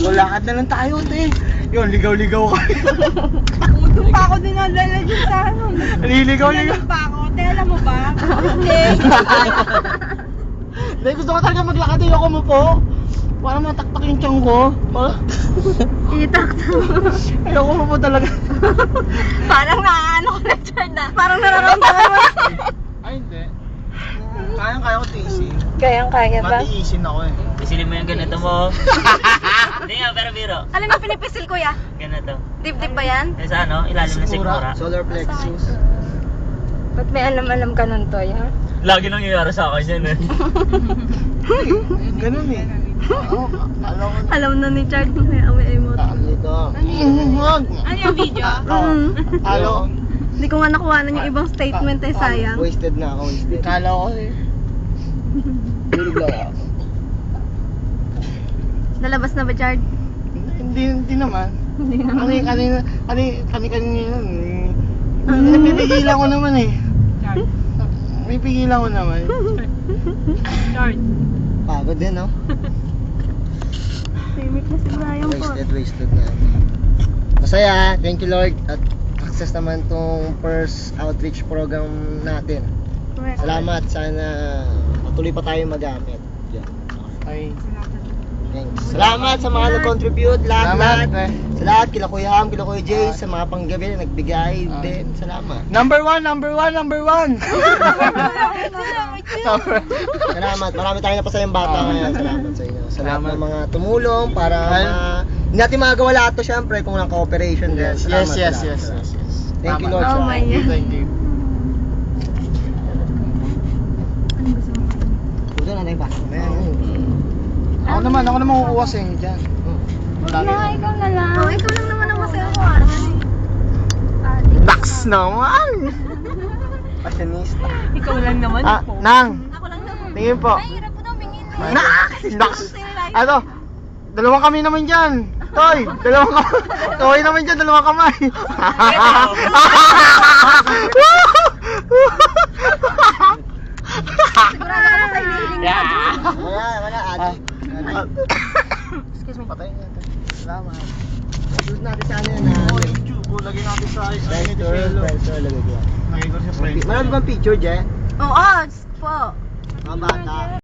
Lakad na lang tayo, te. Yun, ligaw-ligaw kami. Uto pa ako dinadala dyan sa ano. Nililigaw-ligaw. Tinanong pa ako, te, alam mo ba? Hindi. Hindi, gusto ko talaga maglakad. Ayoko mo po. Parang mataktak yung tiyan ko. Itakto. Ayoko mo po talaga. Parang naaano ko na, Chard, ah. Parang nararamdaman mo. Ay, hindi. Kaya ko tiisin. Kayang-kaya ba? Matiisin ako eh. Pisilin mo yung ganito mo. Hindi nga, pero biro. Alam mo pinipisil ko ya? Ganito. Dip-dip ba yan? Yung sa ano, ilalim ng sigmura. Solar plexus. Ba't may alam-alam ka nun, Toy, ha? Lagi nangyayari sa akin yan eh. Ganun eh. Oo, alam ko na. Alam na ni Chard, may emote. Dito. Huwag. Ano yung video? Halo. Hindi ko nga nakuha yung ibang statement eh, sayang. Wasted na ako, wasted. Kala ko eh. Tulog lang ako. Nalabas na ba, Chard? Hindi naman. Hindi na. Kanina. Napipigilan ko naman eh. Napipigilan ko naman. Chard. Pagod din, no? Timik na si Brian po. Wasted na. Masaya, thank you Lord. At success naman tong first outreach program natin. Salamat, sana patuloy pa tayo magamit. Ay. Thanks. Salamat sa mga nag-contribute, lahat. Sa lahat, kila Kuya Ham, kila Kuya Jay, sa mga panggabi na nagbigay din. Salamat. Number one. Salamat. Marami tayong napasayang bata ngayon. Salamat sa inyo. Salamat ng mga tumulong para hindi natin magagawa lahat to syempre kung walang cooperation din. Salamat. Yes. Thank you Lord. Oh my God. Thank you. Puso na yung pasok. Ako naman kukuha sa inyo dyan. Ikaw na lang. Oh, ikaw lang naman ang masaya ko. Dax naman! Passionista. Ikaw lang naman po. Nang! Ako lang naman. Tingin po. Ay, hirap ko daw bingin. Dax! Ano? Dalawang kami naman dyan. Toy! Dalawang kamay. Toy naman dyan, dalawang kamay. Sigurado ka na tayo hiling na. Wala, adi. Excuse me, patayin natin. Salamat. Susunod natin sa ano yan na... YouTube, lagyan natin sa Friendster, lagay ko. Marami bang picture, Je? Oo, po. Mga bata.